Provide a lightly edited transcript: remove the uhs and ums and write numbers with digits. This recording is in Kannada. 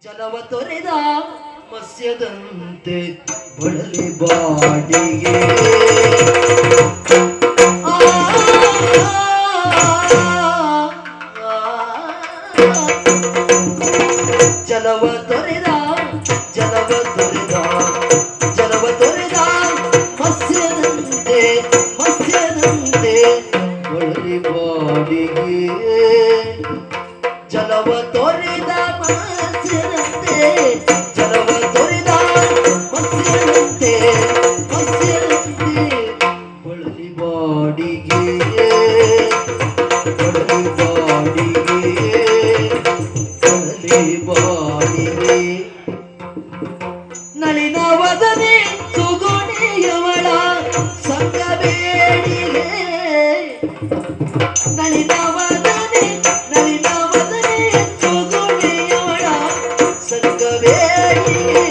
ಜಲವ ತೊರೆದ ಮತ್ಸ್ಯದಂತೆ ಬಳಲಿ ಬಾಡಿಗೆ ಜಲವ ತೊರೆದ ಜಲವ ತೊರೆದ ಜಲವ ತೊರೆದ ಮತ್ಸ್ಯದಂತೆ ಮತ್ಸ್ಯದಂತೆ ಬಳಲಿ ಬಾಡಿಗೆ ಜಲವ ತೊರೆದ ಮತ್ಸ್ಯದಂತೆ ಜಲವ ತೊರೆದ ಮತ್ಸ್ಯದಂತೆ ಮತ್ಸ್ಯದಂತೆ ಬಳಲಿ ಬಾಡಿಗೆ ಬಳಲಿ ಬಾಡಿಗೆ ಬಳಲಿ ಬಾಡಿಗೆ ನಳಿನವದನೆ ಸುಗುಣಿಯವಳ ಸಂಗಬೇಡಿಗೆ ನಳಿನವದನೆ ನಳಿನವದನೆ ಸುಗುಣಿಯವಳ ಸಂಗಬೇಡಿಗೆ